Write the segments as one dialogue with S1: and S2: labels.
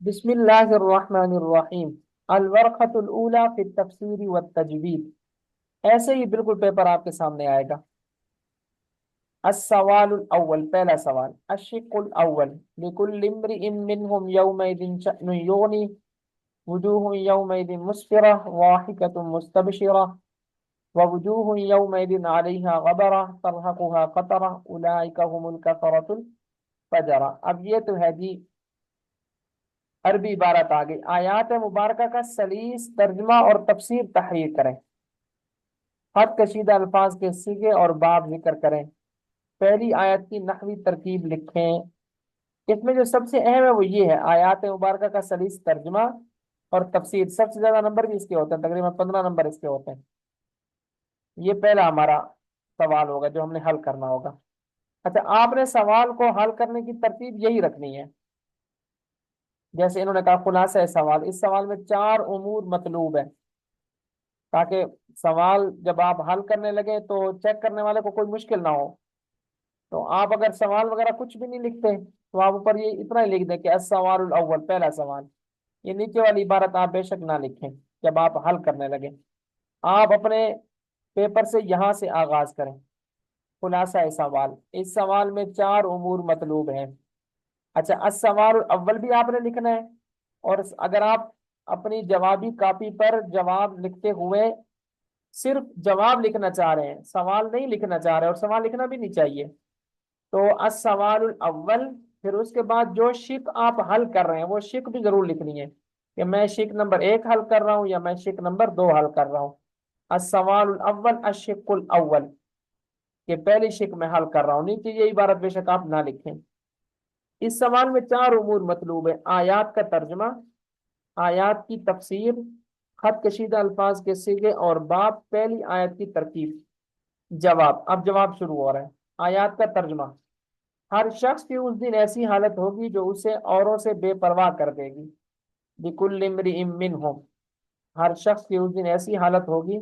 S1: بسم اللہ الرحمن الرحیم الورقۃ الاولی فی التفسیر والتجوید. ایسے ہی بالکل پیپر آپ کے سامنے آئے گا. السوال الاول، پہلا سوال. الشق الاول لکل امرئ منہم یومئذ شأن یغنی وجوہ یومئذ مسفرہ ضاحکۃ مستبشرہ ووجوہ یومئذ علیہا غبرہ ترہقها قطرہ اولئک هم الکفرۃ الفجرہ. اب یہ تو ہے جی عربی عبارت آ گئی. آیات مبارکہ کا سلیس ترجمہ اور تفسیر تحریر کریں. خط کشیدہ الفاظ کے صیغے اور باب ذکر کریں. پہلی آیت کی نحوی ترکیب لکھیں. اس میں جو سب سے اہم ہے وہ یہ ہے، آیات مبارکہ کا سلیس ترجمہ اور تفسیر. سب سے زیادہ نمبر بھی اس کے ہوتے ہیں، تقریباً 15 نمبر اس کے ہوتے ہیں. یہ پہلا ہمارا سوال ہوگا جو ہم نے حل کرنا ہوگا. اچھا، آپ نے سوال کو حل کرنے کی ترتیب یہی رکھنی ہے. جیسے انہوں نے کہا خلاصہ سوال، اس سوال میں 4 امور مطلوب ہیں تاکہ سوال جب آپ حل کرنے لگے تو چیک کرنے والے کو کوئی مشکل نہ ہو. تو آپ اگر سوال وغیرہ کچھ بھی نہیں لکھتے تو آپ اوپر یہ اتنا ہی لکھ دیں کہ السوال الاول، پہلا سوال. یہ نیچے والی عبارت آپ بے شک نہ لکھیں جب آپ حل کرنے لگے. آپ اپنے پیپر سے یہاں سے آغاز کریں. خلاصہ سوال، اس سوال میں 4 امور مطلوب ہیں. اچھا، السوال الاول بھی آپ نے لکھنا ہے. اور اگر آپ اپنی جوابی کاپی پر جواب لکھتے ہوئے صرف جواب لکھنا چاہ رہے ہیں، سوال نہیں لکھنا چاہ رہے، اور سوال لکھنا بھی نہیں چاہیے، تو السوال الاول، پھر اس کے بعد جو شق آپ حل کر رہے ہیں وہ شق بھی ضرور لکھنی ہے کہ میں شق نمبر 1 حل کر رہا ہوں یا میں شق نمبر 2 حل کر رہا ہوں. السوال الاول الشق الاول، کہ پہلی شق میں حل کر رہا ہوں. نیچے یہ عبارت بے شک آپ نہ لکھیں. اس سوال میں 4 امور مطلوب ہے: آیات کا ترجمہ، آیات کی تفسیر، خط کشیدہ الفاظ کے صیغے اور باب، پہلی آیت کی ترتیب. جواب، اب جواب شروع ہو رہا ہے. آیات کا ترجمہ: ہر شخص کی اس دن ایسی حالت ہوگی جو اسے اوروں سے بے پرواہ کر دے گی. لکل امرئ منہم، ہر شخص کی اس دن ایسی حالت ہوگی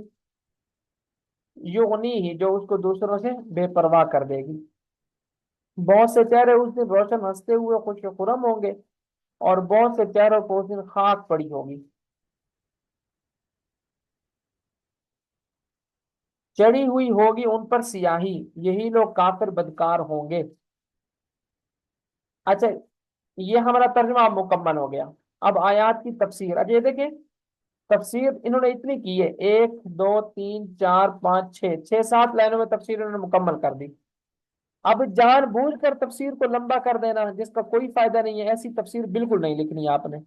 S1: یغنی ہی، جو اس کو دوسروں سے بے پرواہ کر دے گی. بہت سے چہرے اس دن روشن ہنستے ہوئے خوش خرم ہوں گے اور بہت سے چہروں کو اس دن خاک پڑی ہوگی. چڑھی ہوئی ہوگی ان پر سیاہی، یہی لوگ کافر بدکار ہوں گے. اچھا، یہ ہمارا ترجمہ اب مکمل ہو گیا. اب آیات کی تفسیر. اچھا، یہ دیکھیں تفسیر انہوں نے اتنی کی ہے، 1 2 3 4 5 6 7 لائنوں میں تفسیر انہوں نے مکمل کر دی. اب جان بوجھ کر تفسیر کو لمبا کر دینا جس کا کوئی فائدہ نہیں ہے، ایسی تفسیر بالکل نہیں لکھنی آپ نے،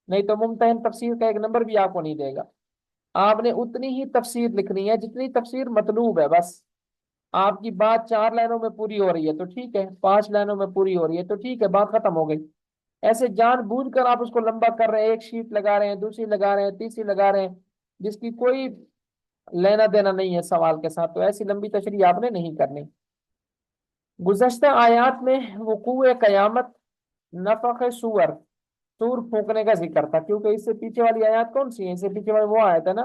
S1: نہیں تو ممتحن تفسیر کا 1 نمبر بھی آپ کو نہیں دے گا. آپ نے اتنی ہی تفسیر لکھنی ہے جتنی تفسیر مطلوب ہے. بس آپ کی بات 4 لائنوں میں پوری ہو رہی ہے تو ٹھیک ہے، 5 لائنوں میں پوری ہو رہی ہے تو ٹھیک ہے، بات ختم ہو گئی. ایسے جان بوجھ کر آپ اس کو لمبا کر رہے ہیں، ایک شیٹ لگا رہے ہیں، دوسری لگا رہے ہیں، تیسری لگا رہے ہیں، جس کی کوئی لینا دینا نہیں ہے سوال کے ساتھ، تو ایسی لمبی تشریح آپ نے نہیں کرنی. گزشتہ آیات میں وقوع قیامت، نفخ سور، سور پھونکنے کا ذکر تھا، کیونکہ اس سے پیچھے والی آیات کون سی ہے؟ اس سے پیچھے والی وہ آیت ہے نا،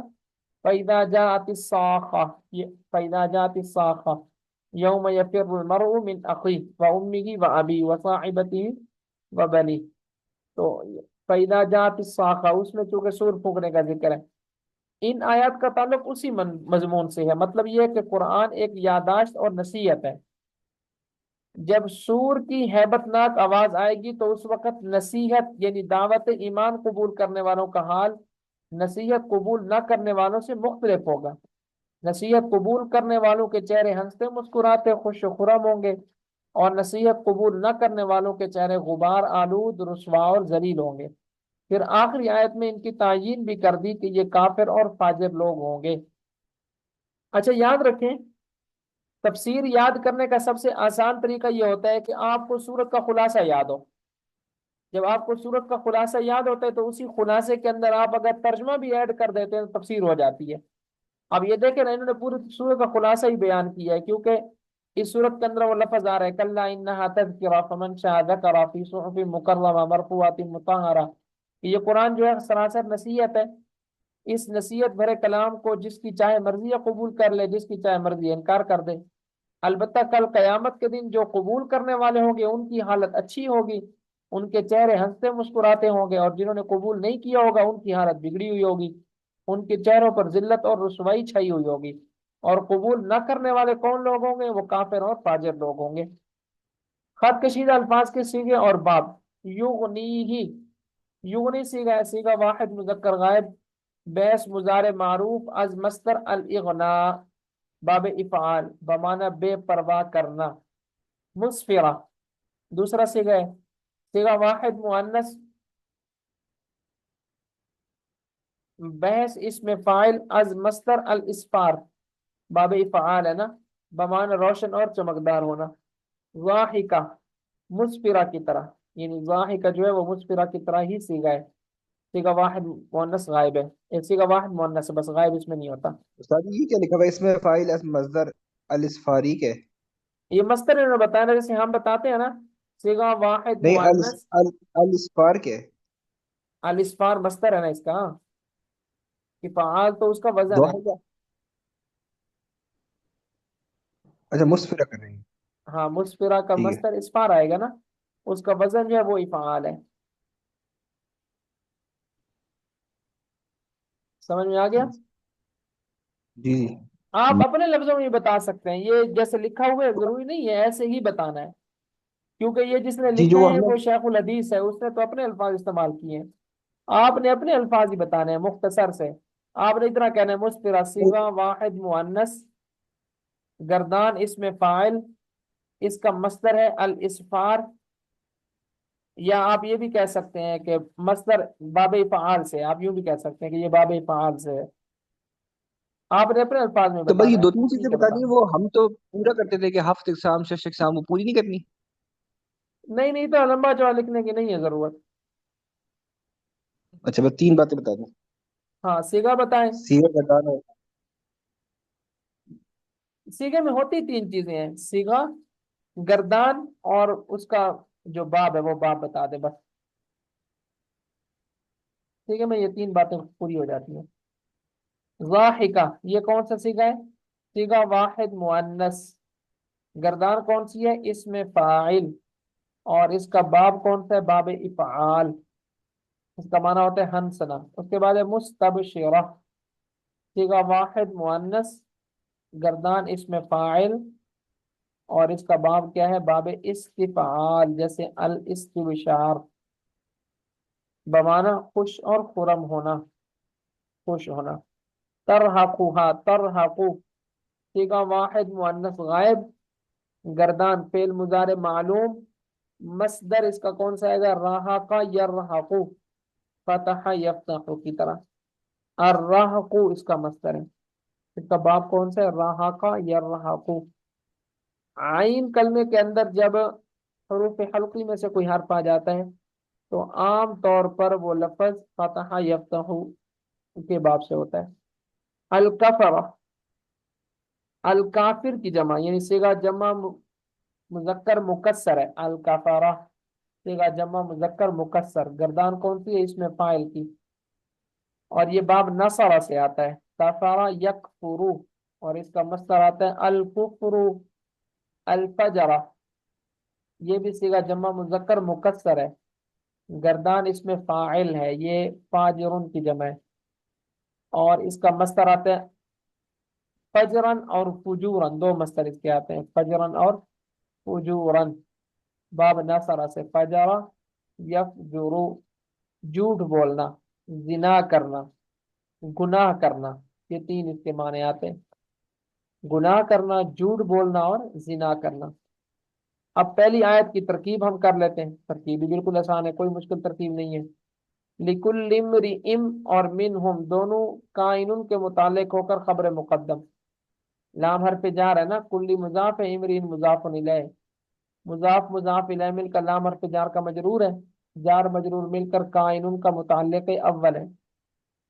S1: فَإِذَا جَاءَتِ الصَّاخَّةُ، فَإِذَا جَاءَتِ الصَّاخَّةُ يَوْمَ يَفِرُّ الْمَرْءُ مِنْ أَخِيهِ وَأُمِّهِ وَأَبِيهِ وَصَاحِبَتِهِ وَبَنِيهِ. تو فَإِذَا جَاءَتِ الصَّاخَّةُ، اس میں چونکہ سور پھونکنے کا ذکر ہے. ان آیات کا تعلق اسی مضمون سے ہے. مطلب یہ ہے کہ قرآن ایک یادداشت اور نصیحت ہے. جب سور کی ہیبت ناک آواز آئے گی تو اس وقت نصیحت یعنی دعوت ایمان قبول کرنے والوں کا حال نصیحت قبول نہ کرنے والوں سے مختلف ہوگا. نصیحت قبول کرنے والوں کے چہرے ہنستے مسکراتے خوش و خرم ہوں گے، اور نصیحت قبول نہ کرنے والوں کے چہرے غبار آلود، رسوا اور ذلیل ہوں گے. پھر آخری آیت میں ان کی تعیین بھی کر دی کہ یہ کافر اور فاجر لوگ ہوں گے. اچھا، یاد رکھیں تفسیر یاد کرنے کا سب سے آسان طریقہ یہ ہوتا ہے کہ آپ کو سورت کا خلاصہ یاد ہو. جب آپ کو سورت کا خلاصہ یاد ہوتا ہے تو اسی خلاصے کے اندر آپ اگر ترجمہ بھی ایڈ کر دیتے ہیں تو تفسیر ہو جاتی ہے. اب یہ دیکھیں نا، انہوں نے پوری سورت کا خلاصہ ہی بیان کیا ہے، کیونکہ اس سورت کے اندر وہ لفظ آ رہا ہے کلا انہا تذکرہ فمن شاء ذکر فی صحف مکرمہ مرفوعۃ مطہرہ. یہ قرآن جو ہے سراسر نصیحت ہے. اس نصیحت بھرے کلام کو جس کی چاہے مرضی قبول کر لے، جس کی چاہے مرضی انکار کر دے. البتہ کل قیامت کے دن جو قبول کرنے والے ہوں گے ان کی حالت اچھی ہوگی، ان کے چہرے ہنستے مسکراتے ہوں گے، اور جنہوں نے قبول نہیں کیا ہوگا ان کی حالت بگڑی ہوئی ہوگی، ان کے چہروں پر ذلت اور رسوائی چھائی ہوئی ہوگی۔ اور قبول نہ کرنے والے کون لوگ ہوں گے؟ وہ کافر اور فاجر لوگ ہوں گے۔ خط کشیدہ الفاظ کے سیغے اور باب، یغنی، یغنی سیغہ ہے، سیغہ واحد مذکر غائب، بیس مضارع معروف، از مصدر الاغناء، باب افعال بمعنی بے پرواہ کرنا۔ مسفرہ دوسرا سیغہ ہے، سیغہ واحد مؤنث، بحث اس میں فاعل، از مصدر الاسفار، باب افعال ہے نا، بمعنی روشن اور چمکدار ہونا۔ ضاحکہ مسفرہ کی طرح، یعنی ضاحکہ جو ہے وہ مسفرہ کی طرح ہی سیغہ ہے، سیغہ واحد مؤنث غائب ہے، ایک سیغہ واحد مؤنث ہے، بس غائب اس میں نہیں ہوتا۔
S2: استاد جی یہ کیا لکھا ہوا ہے اس میں؟ فاعل از مصدر الاسفاری کے؟
S1: یہ مصدر انہوں نے بتایا نا، جیسے ہم بتاتے ہیں نا سیغہ واحد
S2: نہیں،
S1: مؤنث،
S2: الاسفار کے
S1: الاسفار مصدر ہے نا اس کا، افعال تو اس کا وزن ہے۔
S2: ضاحکہ، اچھا مسفرہ کر رہے ہیں،
S1: ہاں مسفرہ کا
S2: ٹھیک ہے۔
S1: مصدر اسفار آئے گا نا، اس کا وزن جو ہے وہ افعال ہے۔ سمجھ میں آ گیا؟
S2: جی
S1: آپ
S2: جی
S1: اپنے لفظوں میں بھی بتا سکتے ہیں، یہ جیسے لکھا ہوا ہے ضروری نہیں ہے ایسے ہی بتانا ہے، کیونکہ یہ جس نے
S2: جی،
S1: لکھا
S2: جو
S1: ہے
S2: ہم نے
S1: وہ شیخ الحدیث ہے، اس نے تو اپنے الفاظ استعمال کیے ہیں، آپ نے اپنے الفاظ ہی بتانے ہیں مختصر سے۔ آپ نے اتنا کہنا ہے مسفرہ صیغہ واحد مؤنث، گردان اس میں فاعل، اس کا مصدر ہے الاسفار، یا آپ یہ بھی کہہ سکتے ہیں کہ مصدر باب فعال سے، آپ یوں بھی کہہ سکتے ہیں کہ یہ باب فعال سے ہے، آپ نے اپنے الفاظ میں
S2: تو بس یہ
S1: بتانا ہے،
S2: دو تین
S1: کسی
S2: چیزیں
S1: کے
S2: بتا دی،
S1: بتانا۔
S2: وہ ہم تو پورا کرتے تھے کہ ہفت اقسام شش اقسام، وہ پوری نہیں کرنی؟
S1: نہیں نہیں، تو لمبا چوڑا لکھنے کی نہیں ہے ضرورت۔
S2: اچھا بس تین باتیں بتا دیں،
S1: ہاں سیگا بتائیں۔
S2: سیرت بتانا ہے۔
S1: سیگے میں ہوتی تین چیزیں ہیں، سیگا، گردان، اور اس کا جو باب ہے وہ باب بتا دے بس، ٹھیک ہے میں یہ تین باتیں پوری ہو جاتی ہیں۔ ضاحکہ یہ کون سا سیگا ہے؟ سیگا واحد مؤنث، گردان کون سی ہے؟ اس میں فاعل، اور اس کا باب کون سا ہے؟ باب افعال، اس کا معنی ہوتا ہے ہنسنا۔ اس کے بعد ہے مستبشرہ، سیگا واحد مؤنث، گردان اس میں فاعل، اور اس کا باب کیا ہے؟ باب استفعال، جیسے الاستبشار، بمعنی خوش اور خرم ہونا، خوش ہونا۔ ترحقها ترحقو، سیگا واحد مؤنث غائب، گردان فعل مضارع معلوم، مصدر اس کا کون سا آئے گا؟ رحق یرحقو، فتح یفتح کی طرح، الرحق اس کا مصدر ہے، اس کا باب کون سا ہے؟ رحق یرحق۔ عین کلمے کے اندر جب حروف حلقی میں سے کوئی حرف آ جاتا ہے تو عام طور پر وہ لفظ فتح یفتح کے باب سے ہوتا ہے۔ الکفر، الکافر کی جمع، یعنی صیغہ جمع مذکر مکسر ہے، الکفرہ صیغہ جمع مذکر مکسر، گردان کون سی ہے؟ اس میں فاعل کی، اور یہ باب نصر سے آتا ہے، کفر یکفرو، اور اس کا مصدر آتا ہے الکفر، الفجرہ یہ بھی صیغہ جمع مذکر مکسر ہے، گردان اس میں فاعل ہے، یہ فاجرن کی جمع ہے، اور اس کا مصدر آتا ہے فجرن اور فجورن، دو مصدر اس کے آتے ہیں، فجرن اور فجورن، باب نصر سے فجرہ یفجرو، جھوٹ بولنا، زنا کرنا، گناہ کرنا، یہ تین اس کے معنی آتے ہیں، گناہ کرنا، جھوٹ بولنا، اور زنا کرنا۔ اب پہلی آیت کی ترکیب ہم کر لیتے ہیں، ترکیب بھی بالکل آسان ہے، کوئی مشکل ترکیب نہیں ہے۔ لکل امرئ اور منہم دونوں کائنن کے متعلق ہو کر خبر مقدم، لام حرف جار ہے نا، کلی مضاف ہے، امرئ مضاف الیہ، مضاف مضاف الیہ مل کر لام حرف جار کا مجرور ہے، جار مجرور مل کر کائنن کا متعلق اول ہے،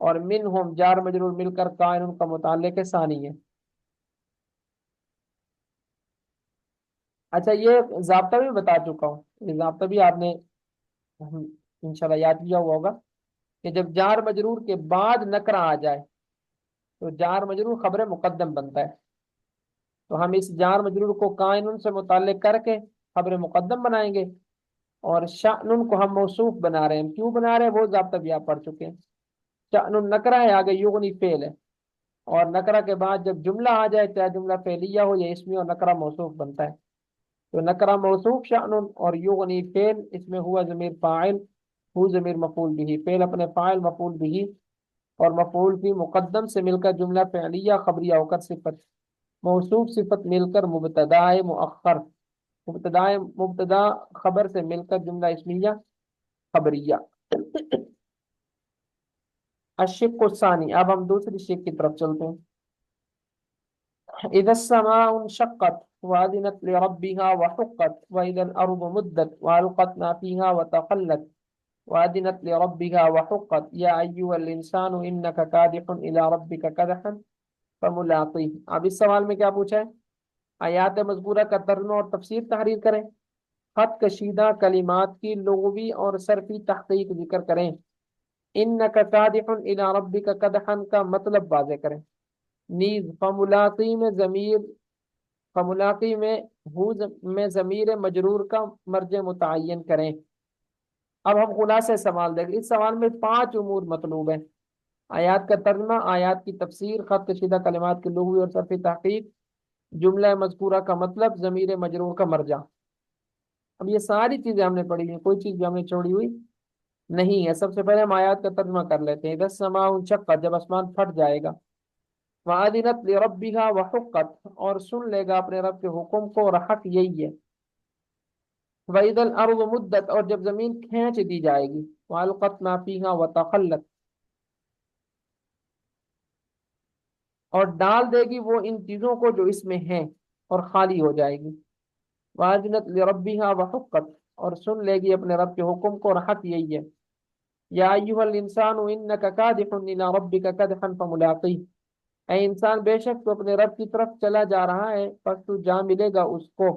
S1: اور منہم جار مجرور مل کر کائنن کا متعلق ثانی ہے۔ اچھا یہ ضابطہ بھی بتا چکا ہوں، یہ ضابطہ بھی آپ نے انشاءاللہ یاد کیا ہوا ہوگا کہ جب جار مجرور کے بعد نکرہ آ جائے تو جار مجرور خبر مقدم بنتا ہے، تو ہم اس جار مجرور کو کائن سے متعلق کر کے خبر مقدم بنائیں گے، اور شأن کو ہم موصوف بنا رہے ہیں، کیوں بنا رہے ہیں وہ ضابطہ بھی آپ پڑھ چکے ہیں۔ شأن نکرہ ہے، آگے یغنی فعل ہے، اور نکرہ کے بعد جب جملہ آ جائے چاہے جملہ فعلیہ ہو یا اسمی، اور نکرہ موصوف بنتا ہے۔ تو نکرہ موصوف شأن اور یغنی فعل، اس میں ہوا ضمیر فاعل، ہو ضمیر مفعول بھی، فعل اپنے فاعل مفعول بھی اور مفعول بھی مقدم سے مل کر جملہ فعلیہ خبریہ ہو کر صفت، موصوف صفت مل کر مبتدا مؤخر، مبتدا خبر سے مل کر جملہ اسمیہ خبریہ۔ الشق الثانی، اب ہم دوسری شق کی طرف چلتے ہیں۔ اذا السماء انشقت وأذنت لربها وحقت وإذا الأرض مدت وألقت ما فيها وتخلت وأذنت لربها وحقت يا أيها الإنسان إنك كادح إلى ربك كدحا فملاقيه۔ اب اس سوال میں کیا پوچھا ہے؟ آیات مذکورہ کا ترجمہ اور تفسیر تحریر کریں، خط کشیدہ کلمات کی لغوی اور صرفی تحقیق ذکر کریں، انک کادح الی ربک کدحا کا مطلب واضح کریں، نیز فملاقی میں ضمیر مجرور کا مرجع متعین کریں۔ اب ہم خلاصہ سوال دیکھیں، اس سوال میں 5 امور مطلوب ہیں: آیات کا ترجمہ، آیات کی تفسیر، خط کشیدہ کلمات کی لغوی اور صرفی تحقیق، جملہ مذکورہ کا مطلب، ضمیر مجرور کا مرجع۔ اب یہ ساری چیزیں ہم نے پڑھی ہیں، کوئی چیز بھی ہم نے چھوڑی ہوئی نہیں ہے۔ سب سے پہلے ہم آیات کا ترجمہ کر لیتے ہیں۔ اذا السماء انشقت، جب آسمان پھٹ جائے گا، وَأَذِنَتْ لِرَبِّهَا وَحُقَّتْ، اور سن لے گا اپنے رب کے حکم کو، اور حق یہی ہے۔ وَإِذَا الْأَرْضُ مُدَّتْ، اور جب زمین کھینچ دی جائے گی، وَأَلْقَتْ مَا فِيهَا وَتَخَلَّتْ، اور ڈال دے گی وہ ان چیزوں کو جو اس میں ہیں اور خالی ہو جائے گی۔ وَأَذِنَتْ لِرَبِّهَا وَحُقَّتْ، اور سن لے گی اپنے رب کے حکم کو، اور حق یہی ہے۔ یا ایھا الانسان انک کادح الی ربک کدحا فملاقیہ، اے انسان بے شک تو اپنے رب کی طرف چلا جا رہا ہے، پس تو جا ملے گا اس کو۔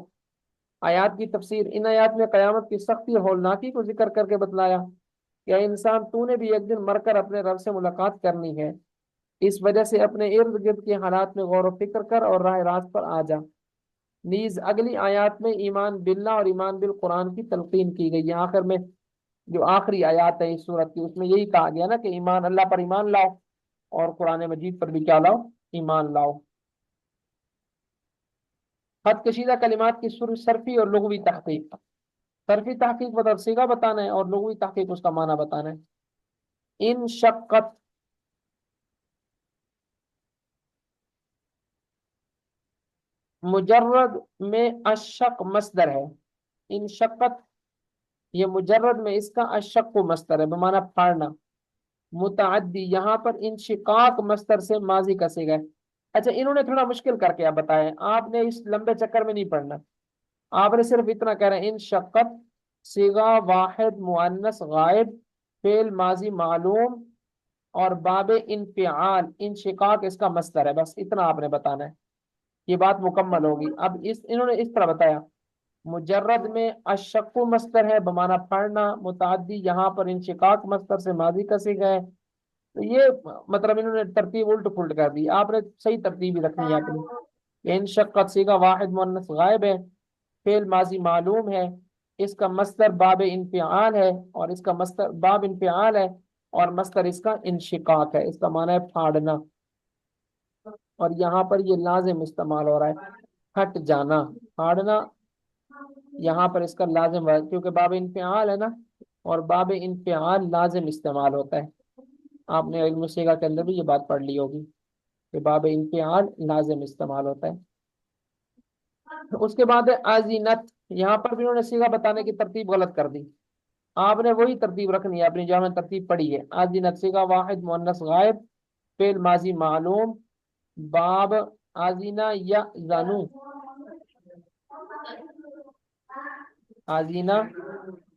S1: آیات کی تفسیر، ان آیات میں قیامت کی سختی اور ہولناکی کو ذکر کر کے بتلایا کہ اے انسان تو نے بھی ایک دن مر کر اپنے رب سے ملاقات کرنی ہے، اس وجہ سے اپنے ارد گرد کے حالات میں غور و فکر کر اور راہ راست پر آ جا۔ نیز اگلی آیات میں ایمان باللہ اور ایمان بالقرآن کی تلقین کی گئی ہے۔ آخر میں جو آخری آیات ہے اس صورت کی، اس میں یہی کہا گیا نا کہ ایمان اللہ پر ایمان لاؤ، اور قرآن مجید پر بھی کیا لاؤ؟ ایمان لاؤ۔ خط کشیدہ کلمات کی صرفی اور لغوی تحقیق، صرفی تحقیق مطلب صیغہ بتانا ہے، اور لغوی تحقیق اس کا معنی بتانا ہے۔ ان شقت، مجرد میں اشق مصدر ہے، ان شقت یہ مجرد میں اس کا اشق مصدر ہے بمعنی پھاڑنا، متعدی یہاں پر انشقاق مصدر سے ماضی کا صیغہ ہے۔ اچھا، انہوں نے تھوڑا مشکل کر کے بتایا، آپ نے اس لمبے چکر میں نہیں پڑھنا، آپ نے صرف اتنا کہہ رہے ہیں ان شقت صیغہ واحد مؤنث غائب، فعل ماضی معلوم، اور باب انفعال، انشقاق اس کا مصدر ہے، بس اتنا آپ نے بتانا ہے، یہ بات مکمل ہوگی۔ اب انہوں نے اس طرح بتایا، مجرد میں اشق مصدر ہے بمعنی پھاڑنا، متعدی یہاں پر انشقاق مصدر سے ماضی کا صیغہ ہے۔ تو یہ مطلب انہوں نے ترتیب الٹ پھلٹ کر دی، آپ نے صحیح ترتیب ہی رکھنی ہے اپنی۔ انشقت صیغہ واحد مؤنث غائب ہے، فعل ماضی معلوم ہے، اس کا مصدر باب انفعال ہے، اور اس کا مصدر باب انفعال ہے، اور مصدر اس کا انشقاق ہے، اس کا معنی ہے پھاڑنا، اور یہاں پر یہ لازم استعمال ہو رہا ہے، ہٹ جانا، پھاڑنا، یہاں پر اس کا لازم ہے کیونکہ باب انفعال ہے نا، اور باب انفعال لازم استعمال ہوتا ہے۔ آپ نے علم صیغہ کے اندر بھی یہ بات پڑھ لی ہوگی کہ باب انفعال لازم استعمال ہوتا ہے۔ اس کے بعد ہے آزینت، یہاں پر بھی انہوں نے صیغہ بتانے کی ترتیب غلط کر دی، آپ نے وہی ترتیب رکھنی ہے اپنی جو ہم نے ترتیب پڑھی ہے۔ آزینت صیغہ واحد مؤنث غائب، فعل ماضی معلوم، باب آزینہ یا زانو، آزینہ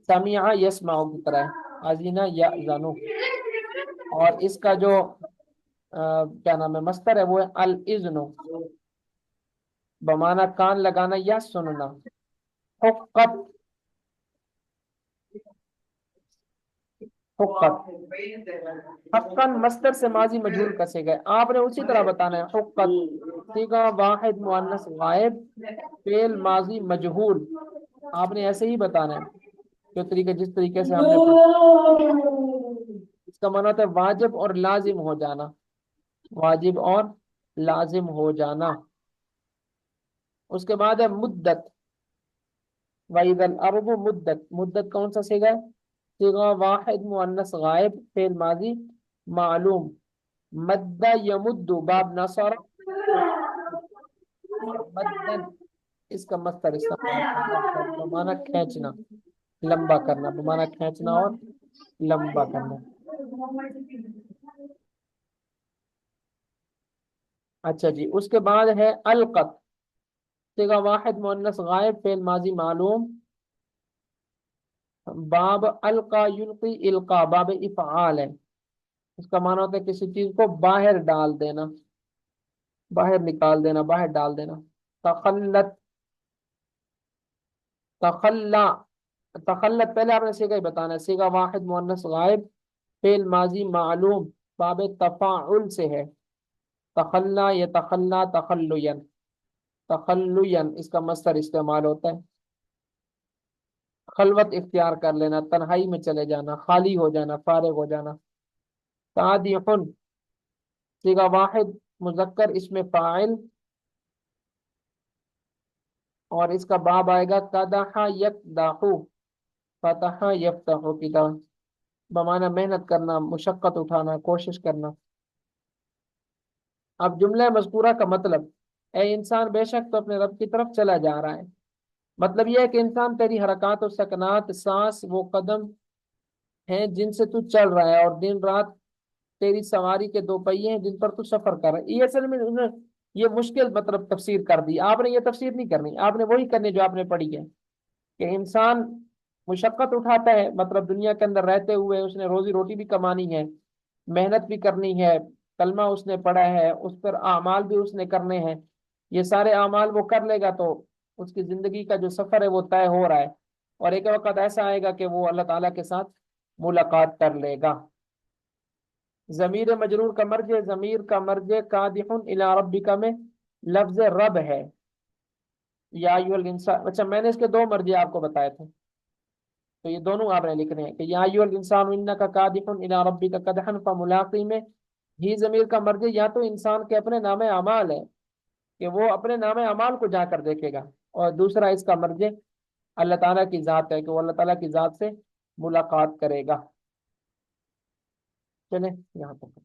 S1: سمیع یسمع کی طرح ہے، آزینہ یا زانو، اور اس کا جو کیا نام ہے مصدر ہے وہ ہے الاذن، بمعنی کان لگانا یا سننا۔ حقت، حقت، حقا مصدر سے ماضی مجہول کسے گئے، آپ نے اسی طرح بتانا ہے حقت صیغہ واحد مؤنث غائب فعل ماضی مجہول، آپ نے ایسے ہی بتانا ہے جو طریقے جس طریقے سے ہم نے پڑھا۔ اس کا معنی ہوتا ہے واجب اور لازم ہو جانا، واجب اور لازم ہو جانا۔ اس کے بعد ہے مدت، وَإِذَا الْأَرْضُ مدت، مدت کون سا صیغہ ہے؟ صیغہ واحد مؤنث غائب فعل ماضی معلوم، مد یمد باب نصر، مدن اس کا مصدر استعمال کرنا بمانا کھینچنا، لمبا کرنا، بمانا کھینچنا اور لمبا کرنا۔ اچھا جی، اس کے بعد ہے القت، صیغہ واحد مؤنث غائب فعل ماضی معلوم، باب القا یلقی القا باب افعال ہے، اس کا معنی ہوتا ہے کسی چیز کو باہر ڈال دینا، باہر نکال دینا، باہر ڈال دینا۔ تخلت، تخلا، تخلت پہلے آپ نے صیغہ ہی بتانا ہے، صیغہ واحد مؤنث غائب فعل ماضی معلوم باب تفاعل سے ہے، تخلا یتخلا تخلیا، تخلیا اس کا مصدر استعمال ہوتا ہے، خلوت اختیار کر لینا، تنہائی میں چلے جانا، خالی ہو جانا، فارغ ہو جانا۔ قادحن، صیغہ واحد مذکر اس میں فاعل، اور اس کا باب آئے گا قدح یقدح، فتح یفتح کی طرح، بمعنی محنت کرنا، مشقت اٹھانا، کوشش کرنا۔ اب جملہ مذکورہ کا مطلب، اے انسان بے شک تو اپنے رب کی طرف چلا جا رہا ہے، مطلب یہ ہے کہ انسان تیری حرکات و سکنات، سانس وہ قدم ہیں جن سے تو چل رہا ہے، اور دن رات تیری سواری کے دو پہیے ہیں جن پر تو سفر کر رہا ہے۔ یہ اصل میں انہوں نے یہ مشکل مطلب تفسیر کر دی، آپ نے یہ تفسیر نہیں کرنی، آپ نے وہی کرنی جو آپ نے پڑھی ہے کہ انسان مشقت اٹھاتا ہے، مطلب دنیا کے اندر رہتے ہوئے اس نے روزی روٹی بھی کمانی ہے، محنت بھی کرنی ہے، کلمہ اس نے پڑھا ہے، اس پر اعمال بھی اس نے کرنے ہیں، یہ سارے اعمال وہ کر لے گا تو اس کی زندگی کا جو سفر ہے وہ طے ہو رہا ہے، اور ایک وقت ایسا آئے گا کہ وہ اللہ تعالیٰ کے ساتھ ملاقات کر لے گا۔ ضمیر مجرور کا مرجع، ضمیر کا مرجع قادح الی ربک میں لفظ رب ہے، یا ایھا الانسان، اچھا میں نے اس کے دو مرجع آپ کو بتائے تھے، تو یہ دونوں آپ نے لکھنے ہیں کہ یا ایھا الانسان انک قادح الی ربک قدحا فملاقی میں ہی ضمیر کا مرجع یا تو انسان کے اپنے نام اعمال ہے کہ وہ اپنے نام اعمال کو جا کر دیکھے گا، اور دوسرا اس کا مرجع اللہ تعالیٰ کی ذات ہے کہ وہ اللہ تعالیٰ کی ذات سے ملاقات کرے گا۔ چلیں یہاں تک۔